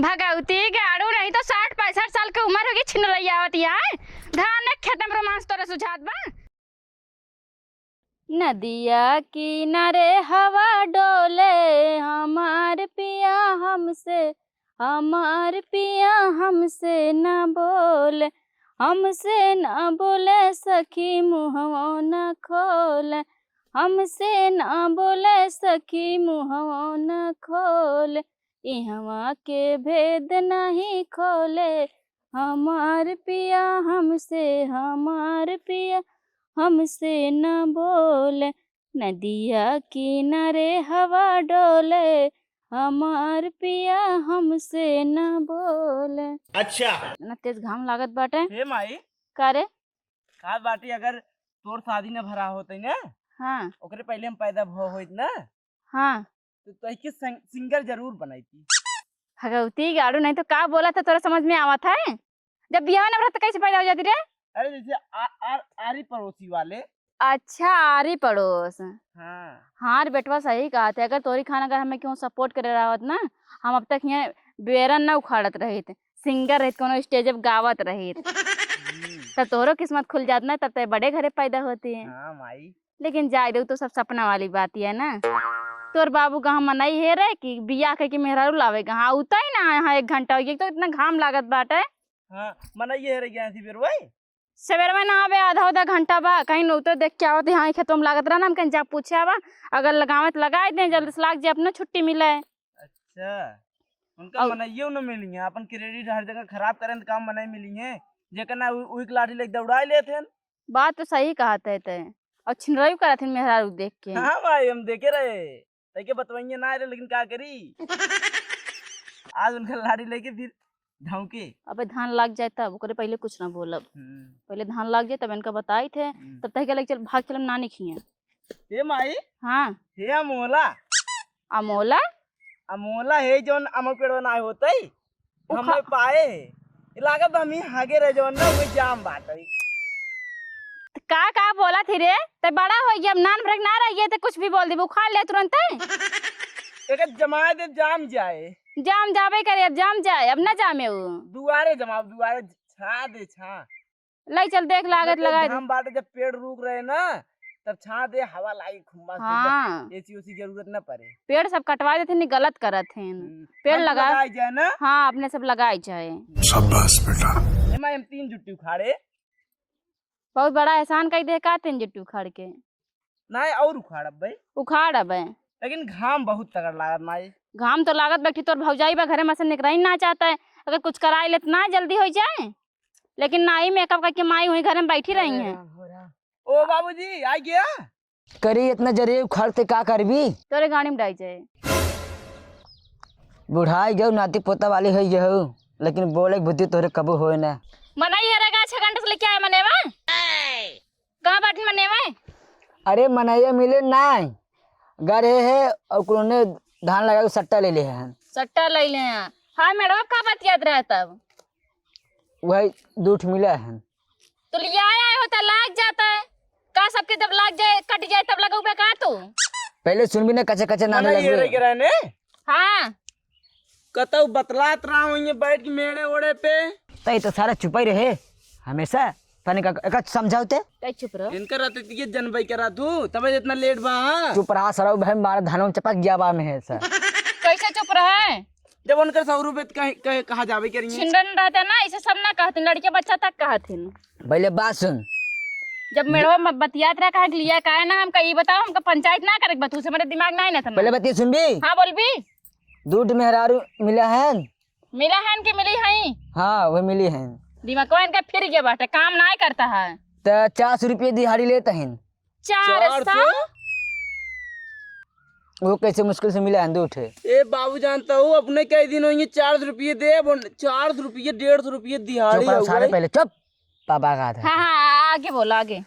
भगवती गाड़ू नहीं तो 60-65 साल की उम्र होगी छिनलैया आवती है। धान ने खेत में रोमांस तोरे सुझात बा। नदिया किनारे हवा डोले हमार पिया हमसे न बोले सखी मुहवा न खोले हमसे न बोले सखी मुहवा न खोले इहवा के भेद नहीं खोले हमार पिया हमसे न बोले नदिया किनारे हवा डोले हमार पिया हमसे न बोले। अच्छा ना तेज घाम लागत बाटे। हे माई का रे? का बाटी अगर तोर शादी न भरा होते ना हाँ ओकरे पहले हम पैदा होइत ना हाँ तो तोहके सिंगर जरूर बनाई। भगवती गाड़ू नहीं तो का बोला था तोरा समझ में आवत है? जब बियाह न भरा तो कैसे पैदा हो जाती रे? अरे जैसे आरी पड़ोसी वाले। अच्छा आरी पड़ोस। हाँ हाँ रे बेटवा सही कहा थे। अगर तोरी खान अगर हमें क्यों सपोर्ट करे रहा होत ना हम अब तक यहाँ बेरन न उखाड़त रहित सिंगर रहित कोनो स्टेज पे गावत रहित तब तोरो किस्मत खुल जात ना तब ते बड़े घरे पैदा होती है। हाँ माई लेकिन जाए दो तो सब सपना वाली बात है ना। तोर बाबू कहाँ मनाई है रे कि बियाह के मेहरारू लावे कहाँ उता ही ना यहाँ 1 घंटा हो गया तो इतना घाम लागत बाटे। हाँ मनाइए रे गया थी फिर वही सवेर में ना आवे आधा घंटा बा कहीं न तो देख के आवत यहाँ खेतों में लागत रहा ना हम कहीं जा पूछे आवा अगर लगावे तो लगाए दे जल्दी से लाग जे अपने छुट्टी मिले। अच्छा उनका मनाइए न मिली है अपन क्रेडिट हर जगह खराब करें तो काम मनाई मिली है जेकर ना उही के लाठी लेके दौड़ा लेते हैं। बात तो सही कहा ते और छिनराई करा थे मेहरारू देख के। हाँ भाई हम देखे रहे तैके बतवाइए ना रहे लेकिन क्या करी आज उनका लाठी लेके फिर धौके अबे धान लग जाए तब ओकरे पहले कुछ ना बोलब पहले धान लग जाए तब इनका बताई थे तब तक लग चल भाग चलम नानी खिए। हे माई हाँ हे अमोला अमोला है जोन अमो पेड़ ना होते हमें पाए लागत हम ही हागे रह जो ना वो जाम बात है। का बोला थी रे ते बड़ा हो गया अब नान भरक ना रह गया तो कुछ भी बोल दी बुखार ले तुरंत एक जमा दे जाम जाए जाम जाबे करे अब जाम जाए अब ना जामे वो दुआरे जमा दुआरे छा दे छा ले चल देख लागत लगा हम बात जब पेड़ रुक रहे ना तब छा दे हवा लाई खुम्बा हाँ एसी उसी जरूरत न पड़े। पेड़ सब कटवा देते नहीं गलत करत थे पेड़ लगाए जाए ना। हाँ अपने सब लगाए जाए। शाबाश बेटा हम 3 जुट्टी उखाड़े बहुत बड़ा एहसान कई दे का 3 जुट्टी उखाड़ के ना और उखाड़ अब लेकिन घाम बहुत तगड़ लागत माई। घाम तो लागत बैठी तोर भौजाई बा घरे में से निकल ना चाहता है अगर कुछ कराए ले तो ना जल्दी हो जाए लेकिन ना ही मेकअप करके माई हुई घर में बैठी रही है। ओ बाबूजी आ गया करी इतना जरिए उखाड़ते का करबी तोरे गाड़ी में डाई जाए बुढ़ाई गयो नाती पोता वाली है गयो लेकिन बोले बुद्धि तोरे कबू होए ना मनाई हरेगा 6 घंटे से लेके आए मनेवा कहाँ बैठन मनेवा अरे मनाइए मिले ना गरे है और कोने धान लगा के सट्टा ले ले हैं सट्टा ले ले हाँ मैडम का बात याद रहा तब वही दूठ मिला है तो लिया आया होता लाग जाता है का सबके जब लाग जाए कट जाए तब लगाऊबे का तू पहले सुन भी ना कच्चे कच्चे नाम लगे हाँ कतौ बतलात रहा हूँ ये बैठ के मेड़े ओड़े पे तई तो सारा छुपाई रहे हमेशा तने का एक समझाओते तई चुप रहो इनका रहते ये जनबई करा तू तब इतना लेट बा चुप रहा सराउ भाई मारा धानों चपक गया बा में है सर कैसे चुप रहे जब उनका 100 रुपए कहा जावे करेंगे छिंडन रहता ना इसे सब ना कहते लड़के बच्चा तक कहते पहले बात सुन जब मेरे में बतियात रहा कहा लिया का है ना हम कहीं बताओ हमका पंचायत ना करे बतू से मेरे दिमाग ना था पहले बतिया सुन भी हाँ बोल भी दूध मेहरारू मिला है कि मिली है हाँ वो मिली है दिमाग इनका फिर गया बाटे काम ना करता है तो 400 रुपये दिहाड़ी लेता है 400 वो कैसे मुश्किल से मिला है दूठ ए बाबू जानता हूँ अपने कई दिन होंगे 400 रुपये दे 400 रुपये 150 रुपये दिहाड़ी सारे पहले चुप पापा का था हाँ आगे बोला आगे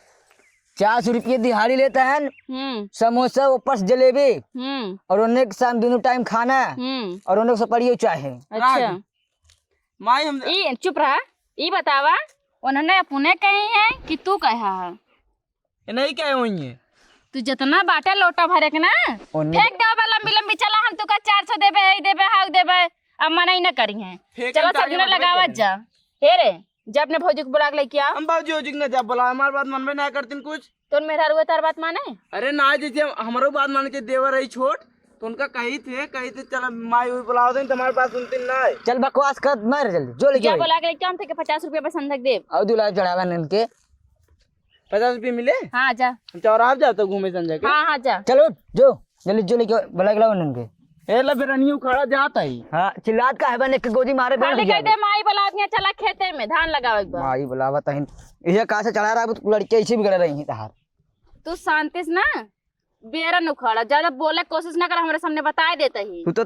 400 रुपये दिहाड़ी लेता है समोसा ऊपर से जलेबी और उन्हें शाम दोनों टाइम खाना और उन्हें से पड़ियो चाहे। अच्छा माई हम चुप रहा ये बतावा उन्होंने अपने कही है कि तू कहा है नहीं कहे होंगे तू जितना बाटे लोटा भरे के ना फेंक दे लंबी लंबी चला हम तुका 400 देबे हाउ देबे अब मना ही ना करी है। फेंक चलो के सब आगे जना बढ़ लगावत गए। जा। हे रे जब अपने भौजी को बुला के लेके आओ। हम बाबूजी हो जिगना जब बोला हमारी बात मनबे ना करतीन कुछ। तो मेरा रुआ तार बात माने। अरे ना जैसे हमारो बात मान के देवर रही छोट तो उनका कही थे चल माई हुई बुलाओ दे तुम्हारे पास सुनती ना। चल बकवास कर मार जल्दी जो लेके जा आई। बुला के लेके आओ थे 50 रुपया बस अंधक दे। और दूल्हा चढ़ावा नन के 50 रुपये मिले। हाँ जा। हम चौराहा जाते घूमे संजय के। हाँ हाँ जा। चलो जो जल्दी जो लेके बुला के लाओ नन के। ए ला फिर अनियो खड़ा जाता ही। हाँ चिल्लात का है बने के गोदी मारे बन खाली कह दे माई बुलावत चला खेते में धान लगाओ एक बार। माई बुलावा तहिन ये कहां से चढ़ा रहा है लड़के ऐसे भी कर रही है तहार। तू शांति से ना बेरा न उखाड़ा, ज्यादा बोले की कोशिश ना कर, हमारे सामने बता देता ही। तू तो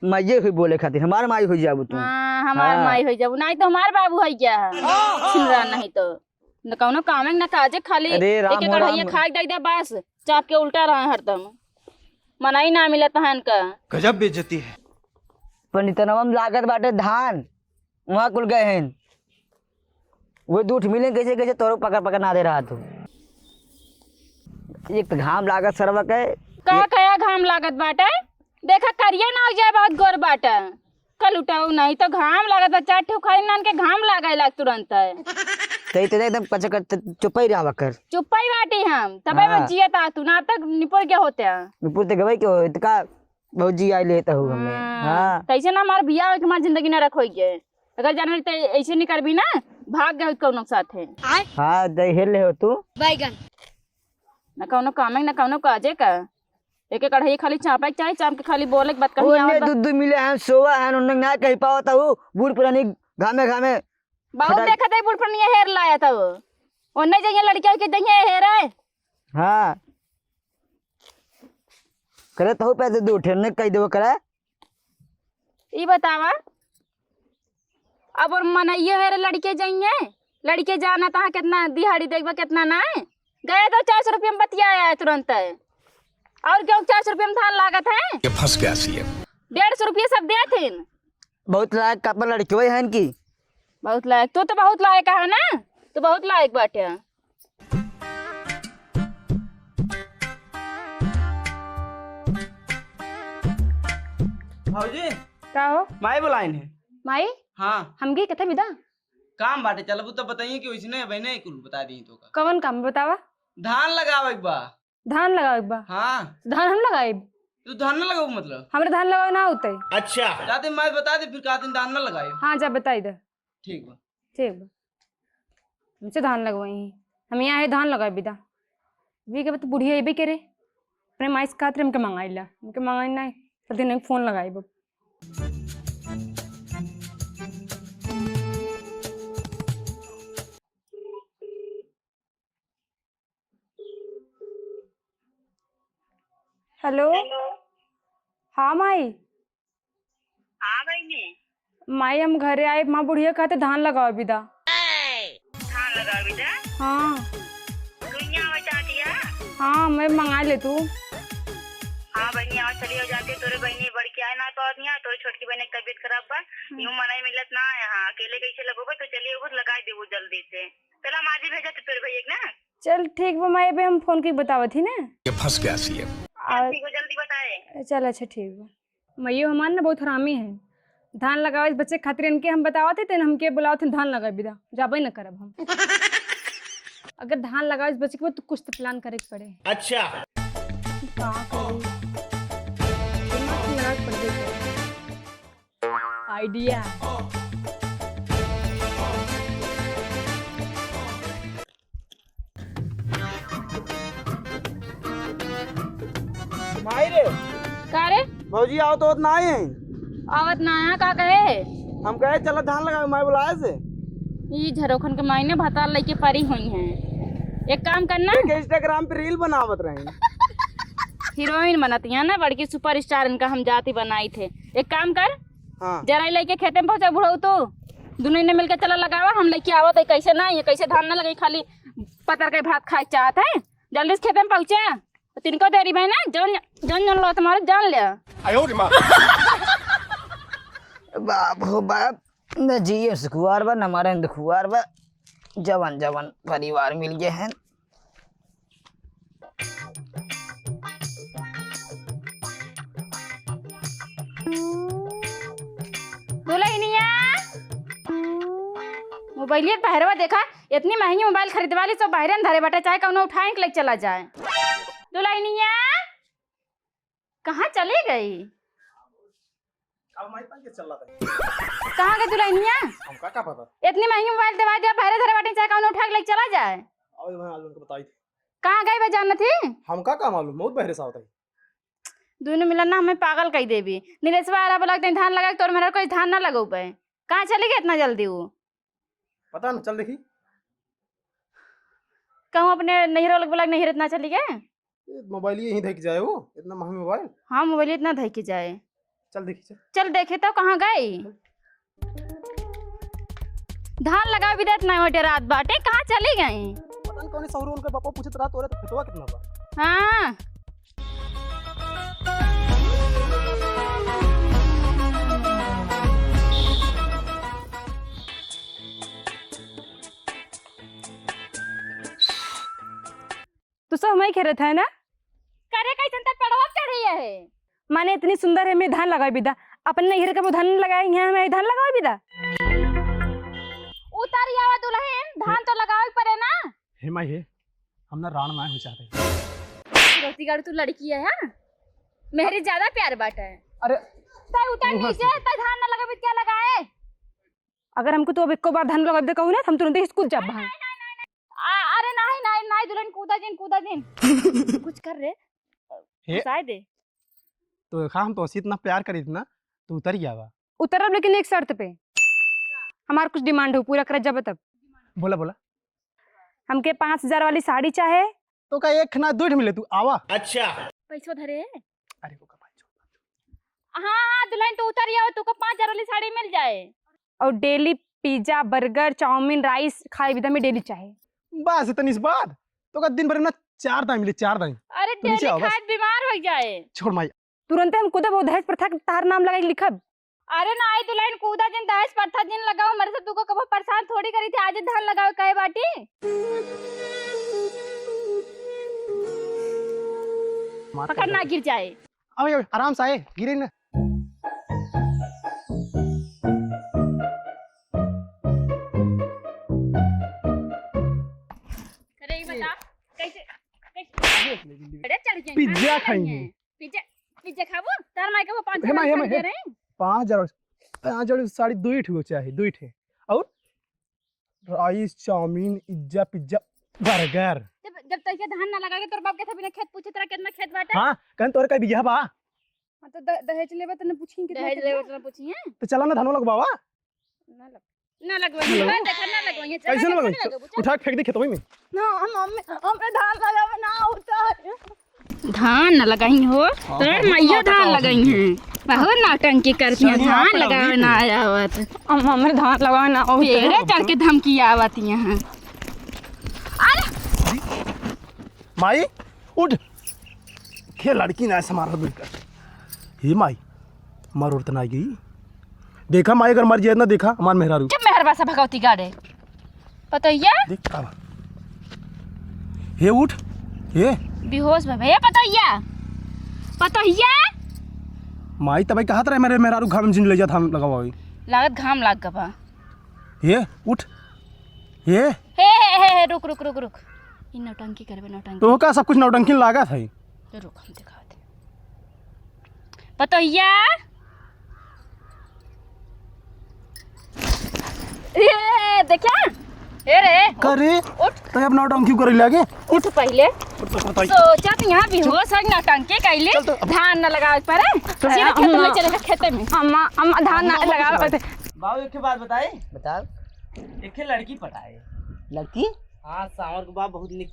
माइये हुई बोले खातिर हमार माई हो जाबू तू। हमार हाँ। माई हो जाबू, नहीं तो हमार बाबू है क्या छिनरा, नहीं तो न कौनो काम न काजे, खाली अरे राम एक हो कढ़ैया राम। खाए दे दे बस, चाप के उल्टा रहे हरदम, मनाई ना मिलता है इनका। गजब बेइज्जती है। पंडितनवम लागत बाटे धान वहां कुल गए हैं वो दूठ मिले कैसे कैसे तोरो पकड़ पकड़ ना दे रहा तू। एक तो घाम लागत सरवा के का कया घाम लागत बाटे, देखा करिया ना हो जाए बहुत गोर बाटे, कल उठाऊ नहीं तो घाम लागत बा, चार ठे उखाड़ी नान के घाम लागे लाग तुरंत है। तई ते एकदम कच चुपई रहा कर चुप्पा ही बाटी हम तबे हाँ। में जियता तू ना, अब तक निपट क्या होते हैं। पूछते गए क्यों इतका बहुत जी आई लेता हूँ हमें। हाँ तैसे ना हमार बिया के हमार जिंदगी ना रखो के, अगर जान ते ऐसे नहीं करबी ना भाग गए कौनो साथे। हाँ दही हेल ले हो तू बैगन ना कौनो कामे ना कौनो काजे का, एक एक कढ़ाई खाली चापा चाहे चाप के खाली बोले के बात कहीं ओने आवत बा। दूध मिले हैं सोवा हैं उन्हें ना कहीं पावता हूँ बूढ़ पुरानी घामे घामे बहुत देखा थे बुढ़ पर ये हेर लाया था वो, ओने जाइए लड़कियों के दहिए हेर है। हाँ करे तो पैसे दो ठेरने कही दो करे ये बतावा अब और मनाइए हेर लड़के जाइए, लड़के जाना था कितना दिहाड़ी देखबा कितना ना है, गए तो 400 रुपये में बतिया आया है तुरंत है, और क्यों 400 रुपये में धान लागत है, ये फंस गया सीएम। 150 रुपये सब दे थे। बहुत लायक कपड़ लड़के वही हैं की बहुत लायक तो बहुत लायक है ना, तो बहुत लायक बाटे। भाजी का हो माई बुलाइन है। माई हाँ हम गए कथे विदा काम बाटे चल तो बताइए कि वैसने बहने कुल बता दी तो का कवन काम बतावा। धान लगाओ एक बार। धान लगाओ एक बार। हाँ धान हम लगाए, तू धान ना लगाओ मतलब हमरे धान लगाओ ना होते। जाते मैं बता दे फिर कहते धान ना लगाए। हाँ जा बता इधर। ठीक बा। ठीक बा, हमसे धान लगवाई, हम यहाँ है धान लगाए बिदा वी के तो बुढ़िया ये भी करे अपने माइस खातिर हमके मंगाई ला, हमके मंगाई ना तो दिन फोन लगाई बब। हेलो हाँ माई। हाँ बहनी माई हम घरे आए, माँ बुढ़िया खाते धान लगाओ बिदा। धान लगा बेटा, हाँ दुनिया में चाटिया। हाँ मैं मंगा ले तू। हाँ बहनी आज चली हो जाती, तोरे बहनी बढ़ के आए ना तो नहीं आए, तोरे छोटकी बहन की तबीयत खराब बा, यूं मनाई मिलत ना है। हाँ अकेले कैसे लगोगे, तो चलिए वो लगाई देवो जल्दी से। चला माजी भेजा तो तोरे भैया ना। चल ठीक बा माई, अबे हम फोन की बतावत थी ना। ये फंस गया सीएम। ठीक हो जल्दी बताए। चल अच्छा ठीक बा। मैयो हमार ना बहुत हरामी है, धान लगावे बच्चे खातिर इनके हम बतावते थे हमके बुलाओ थे धान लगाए बिदा, जाबे न करब हम। अगर धान लगावे बच्चे के तो कुछ तो प्लान करे के पड़े। अच्छा का करी दिमाग लगा के पड़ गई आइडिया। माई रे का रे भौजी आओ तो ना आए हैं। आवत ना आया का कहे, हम कहे चलो धान लगाओ माई बुलाए से। ये झरोखन के मायने भता लेके परी हुई हैं, एक काम करना एक इंस्टाग्राम पे रील बनावत रहे। हीरोइन बनती है ना बड़की सुपरस्टार, इनका हम जाति बनाई थे। एक काम कर हाँ जरा लेके खेते में पहुंचा बुढ़ऊ, तो दोनों ने मिलकर चला लगावा, हम लेके आवत है। कैसे ना ये कैसे धान ना लगे, खाली पतर के भात खाए चाहत है, जल्दी से खेते में पहुंचा। तिनको देरी भाई ना जान जान जान लो तुम्हारे जान लिया। बाप हो बाप न जिये सुखुआर बा न हमारे दुखुआर बा, जवन जवन परिवार मिल गए हैं। मोबाइलिए बहरवा देखा, इतनी महंगी मोबाइल खरीदवा ली तो बहरे न धरे बटे, चाहे कौनो उठाए के लेके चला जाए। दुल्हनिया कहाँ चली गई? कहाँ गई दुल्हनिया? हमका क्या पता? इतनी महंगी मोबाइल दवा दिया, बहरे धरे बटे, चाहे कौनो उठा के लेके चला जाए। और मैं आलू को बताई थी। कहाँ गई बे जानना थी? हमका क्या मालूम, बहुत बहरे सा होता है। दोनों मिलन ना हमें पागल कही देवी। नीलेशवा आरा बोला धान लगा तो मेरा कोई धान ना लगो पे। कहाँ चली गई इतना जल्दी? वो पता ना, चल देखी। कहूँ अपने नहिरो लोग बोला नहिर इतना चली गए। मोबाइल यहीं देख जाए वो, इतना महंगा मोबाइल। हाँ मोबाइल इतना धई के जाए। चल देखी चल। चल देखे तो कहाँ गई? धान लगा भी देत नहीं होटे रात बाटे, कहाँ चली गई? पता नहीं कौन सौरू उनका पापा पूछत रहा तोरे तो खेतवा कितना बा। हाँ तो सब हमारी खेरत है ना? करे कैसन तक पड़वा चढ़ी है। माने इतनी सुंदर है, मैं धान लगाई बिदा अपन नहिर का वो धान लगाए, यहाँ मैं धान लगाई बिदा। उतारी आवा दुल्हन, धान तो लगावे पड़े ना। हे माई हे, हम ना राण माय हो चाहते हैं। रोटी गाड़ी तू लड़की है हाँ? मेरी ज्यादा प्यार बात है। अरे ताई उतार नीचे, ताई धान ना लगावे क्या लगाए? अगर हमको तो अब एक बार धान लगा दे कहूँ ना, हम तुरंत ही कूद जा बाहर। अरे नहीं नहीं नहीं दुल्हन, कूदा जिन कुछ कर रे फसाए दे। तो खा हम तो ऐसे इतना प्यार करी थी ना, तो उतर गया बा। उतरब लेकिन एक शर्त पे, हमारा कुछ डिमांड हो, पूरा कर जब तब। बोला बोला। हमके 5,000 वाली साड़ी चाहे। तो का एक ना दूध मिले तू आवा। पैसो धरे। अरे वो का हाँ हाँ दुल्हन तू उतर जाओ, तुमको 5,000 वाली साड़ी मिल जाए। और daily pizza burger chowmein rice खाए विदा में डेली चाहे। बस इतनी सी बात। तो का दिन भर में 4 दाई मिले, 4 दाई। अरे तो नीचे डेली आओ बस। खाए बीमार हो जाए। छोड़ माई। तुरंत हम कूदा वो दहेज प्रथा तार नाम लगाई लिखब। अरे ना आई दुल्हन, कूदा जिन दहेज प्रथा जिन लगाओ, मेरे से तुमको कबो परेशान थोड़ी करी थी, आज धान लगाओ कहे बाटी। पकड़ ना गिर जाए। अब आराम से आए, गिरे ना। अरे बता कैसे अरे चढ़ के पिज्जा खाएंगे। पिज्जा खाबो तार माई के वो 5,000 हे माई, हे वाली माई, साड़ी हे। दे रहे हैं। 5,000 साड़ी 2 ठो चाहिए, 2 ठे। और राइस चाउमीन इज्जा पिज्जा बर्गर। जब तक ये धान ना लगा के तोर बाप के था बिना खेत पूछे तेरा कितना खेत बाटे। हाँ कहन तोरे का बिया बा। हाँ तो दहेज लेबे तो न पूछी कितना दहेज ले उतना पूछिए तो चला ना धानो लगवावा। ना लगवाइए देखा ना लगवाइए कैसे ना लगवाई? उठा के फेंक दे खेतवा में। ना हम धान लगावे ना उतार। धान न लगाई हो तोर मैया धान लगाई हैं, बहुत नाटंकी करती हैं। धान लगावे ना आवत, हमरे धान लगावे ना हो। पेड़े चढ़ के धमकी आवत यहाँ। माई उठ, खे लड़की ना ऐसा मारो बिल्कुल। हे माई मार उड़ता ना गई। देखा माई अगर मर जाए ना, देखा हमार मेहरारू। जब मेहरबा सा भगवती गाड़े पतैया देख आवा। हे उठ, हे बेहोश भैया पतैया पतैया। माई तब कहा था मेरे मेहरारू घाम जिन ले जा धान लगावा। लागत घाम लाग गबा। हे उठ, हे हे रुक रुक रुक रुक, इन नौटंकी करबे नौटंकी। तो का सब कुछ नौटंकी लगा था। तो रुक हम दिखाते पतैया। ये देखा ए रे करे उठ तो अब नौटंकी करे लगे। उठ पहले सोचा तो यहाँ भी हो सक नौटंकी कैले धान न लगावे पड़े, सीधे खेत में चले खेते में। हम धान ना लगावे। बाबू एक बात बताए, बताओ। एक लड़की पटाए। लड़की हाँ सांवर के बाप बहुत निक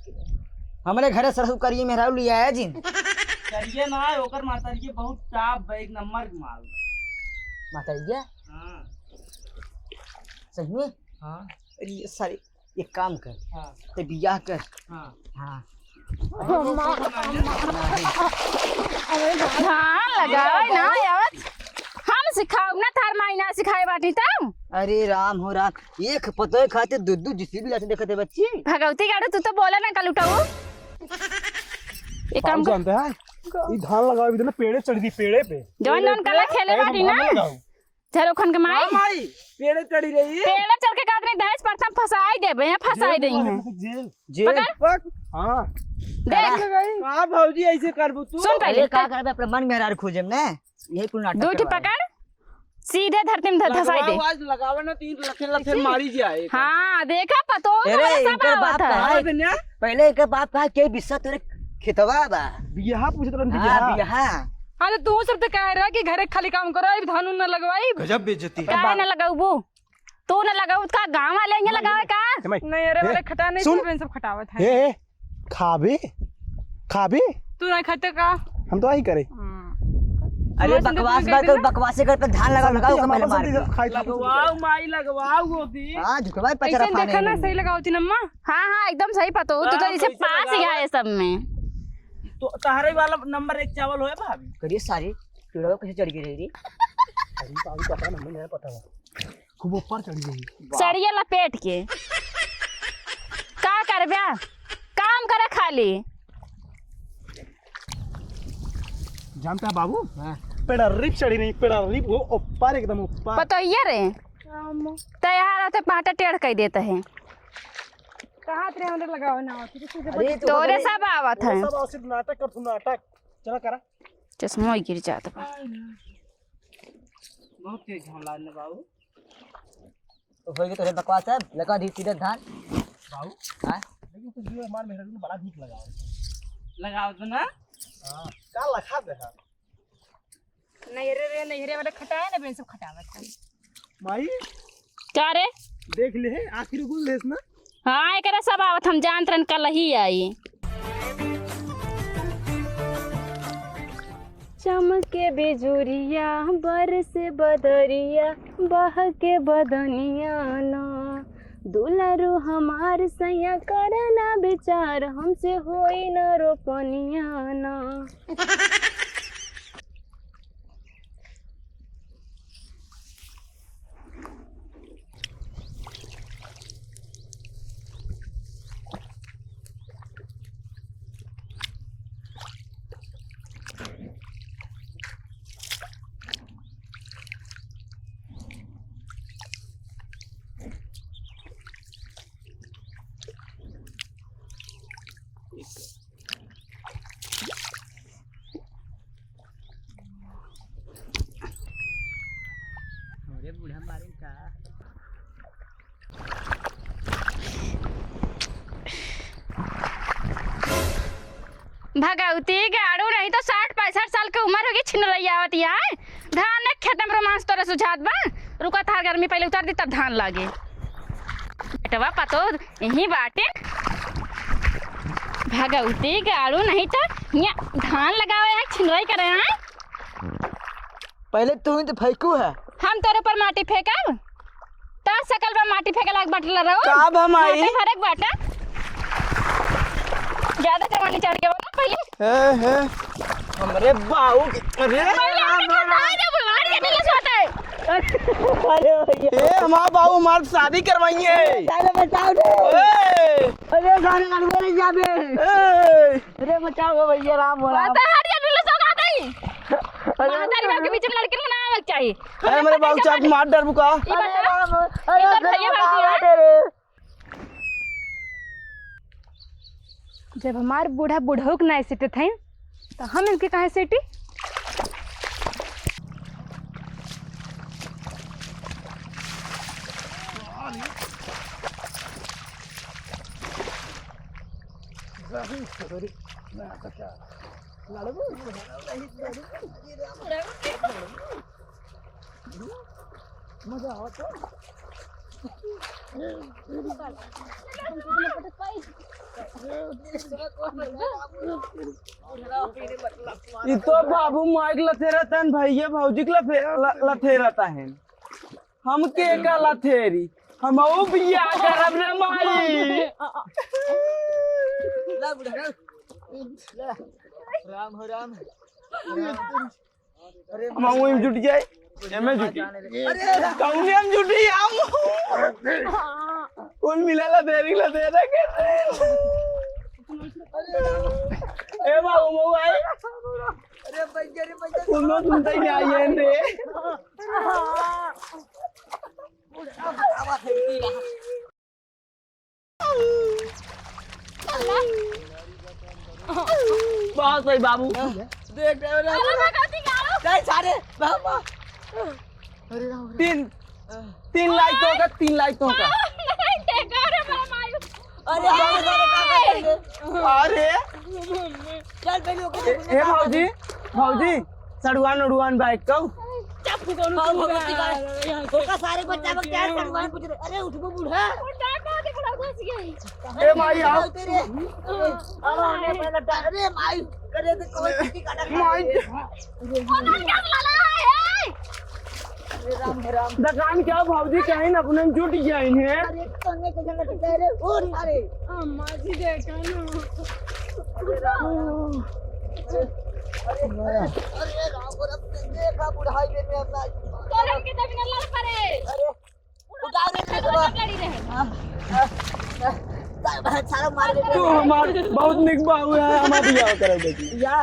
हमारे घरे सरसू करिए मेहरारू लिया है जिन। करिए ना ओकर मातारी बहुत टाप एक नंबर के माल। माता जी हाँ सही में। हाँ अरे ये सारे एक काम कर, हाँ ते बियाह कर। हाँ हाँ धान लगावे ना आवत, हम सिखाऊ ना थार माई ना सिखाए बाटी तब। अरे राम हो राम, एक पतो खाते दूध जिसी भी लाते देखते बच्ची। भगवती गाड़ो तू तो बोले ना कल उठाओ। एक काम कर जानते हैं ये धान लगावे भी ना, पेड़े चढ़ दी पेड़े पे। जौन जौन कला खेले बाटी ना, चलो खन के माई माई पेड़े चढ़ी रही पेड़ चल के काटने दहेज प्रथम फसाई देबे यहाँ फसाई दई हैं जेल जेल पक हाँ देख कहाँ भौजी ऐसे करबू तू सुन पहले अरे का करबे अपने मन में हरार खोजे ने यही कुल नाटक दूठी करवाए। पकड़ सीधे धरती में धसाई दे आज लगावे ना 3 लखे मारी जाए हाँ देखा पतो अरे सब इनकर आवत बाप है। कहाँ है? पहले इनकर बाप कहा के बिस्सा तेरे खेतवा बा बियाह पूछत रहन हां बियाह बियाह हाँ तो तू सब तो कह रहा कि घरे खाली काम करो अब धान न लगवाई गजब बेइज्जती काहे न लगाऊ तू न लगाऊ का गांव वाले यहाँ लगावे का नहीं अरे वाले खटा नहीं सुन। सब खटावत है ए खाबे खाबे तू नहीं खाते का हम तो वही करे अरे बकवास बात कर बकवासे कर पे धान लगाओ का पहले मार के लगवाओ माई लगवाओ गोदी हां झुकवाई ऐसे पचरा देखा पाने ना सही लगावती नम्मा हाँ हाँ एकदम सही पतो तू तो जैसे पास ही है सब में तो तहरे वाला नंबर 1 चावल होए भाभी करिए सारी पेड़वा कैसे चढ़ गई रे अभी तो अभी पता नहीं नहीं पता है खूब ऊपर चढ़ गई सरिया लपेट के का करबे काम करे खाली जानता है बाबू हां पेड़ा रिप चढ़ी नहीं पेड़ा रिप वो ऊपर एकदम ऊपर पतो ये रे तैयार होते पाटा टेढ़ कर देता है कहाँ तेरे हमने लगाओ ना अरे तोरे सब आवत है सब सिर्फ नाटक कर तू नाटक चला करा चश्मा ही गिर जाता बा बहुत तेज हम लाने बाबू तो होई तो बकवास है लगा दी सीधा धान बाबू हां लेकिन कुछ जो हमारे मेहरारू ने बड़ा भीख लगाओ लगाओ तो ना हां का लखा दे नहीं रे नहीं रे वाले खटा है ना बे सब खटावत है माई क्या रे देख ले आखिर गुल लेस ना हाँ एक सब आवत हम जानत रहन कल ही आई चमके बिजुरिया बरसे बदरिया बह के बदनिया ना दुलारू हमार सैया करना विचार हमसे होई न रोपनिया ना अरे बूढ़ा मारे का भगवती गाड़ू नहीं तो 60-65 साल की उम्र होगी छिन रही आवत यहाँ धान ने खेत में रोमांस तोरे सुझात बा रुका थार गर्मी पहले उतार दी तब धान लागे बेटवा पतो यही बाटे भगवती गाड़ू नहीं तो यहाँ धान लगावे है छिनराई करे हैं पहले तू ही तो फेंकू है हम तोरे पर माटी फेंकब ता सकल बा माटी फेंके लाग बटला रहो का भमाई फरक बाटा ज्यादा जवानी चढ़ के बोला पहले हमरे बाऊ अरे ए हमारा बाऊ हमार शादी करवाई है अरे बचाओ रे ए अरे गाने गाने बोले जाबे ए अरे बचाओ भैया राम बोला के बीच में लड़के को ना आवे चाहिए अरे मेरे बाऊ चाप मार डर बुका अरे राम अरे अरे भैया भाभी तेरे जब हमार बूढ़ा बूढ़ोक ना सेटे थे तो हम इनके कहे सेटी ये तो बाबू माइक लथे रहता है भैया भौजी के लथे रहता है हम के का लथेरी हम ओ बिया करब रे माई ला बुढ़ा ला राम हो राम अरे हम वहीं जुट जाए एमे जुटी अरे कौन हम जुटी हम कौन मिला ला दे के ए बाबू मो भाई अरे भैया रे भैया कौन सुनता ही नहीं आई है रे भाई बाबू देख चल सारे बाबा 3 लाइटों का 3 लाइटों का अरे अरे चल पहले ओके ए भौजी भौजी सड़ुआन उड़ुआन बाइक को का सारे बच्चा बक क्या करवाए पूछ रहे अरे उठबो बूढ़ा ए माई आओ तेरे अरे पहले अरे माई करे तो कोई किसी काटा माई दुकान क्या भौजी कहीं ना अपने जुट गया इन्हें अरे तने के जंगल के रे ओ अरे अम्मा जी देखा ना अरे राम रब देखा बुढ़ाई में अपना तोरे के तब न लड़ पड़े अरे उठा दे लड़ी रहे सारा मार दे तू हमार बहुत निक बाबू है हमार बियाह करे बेटी या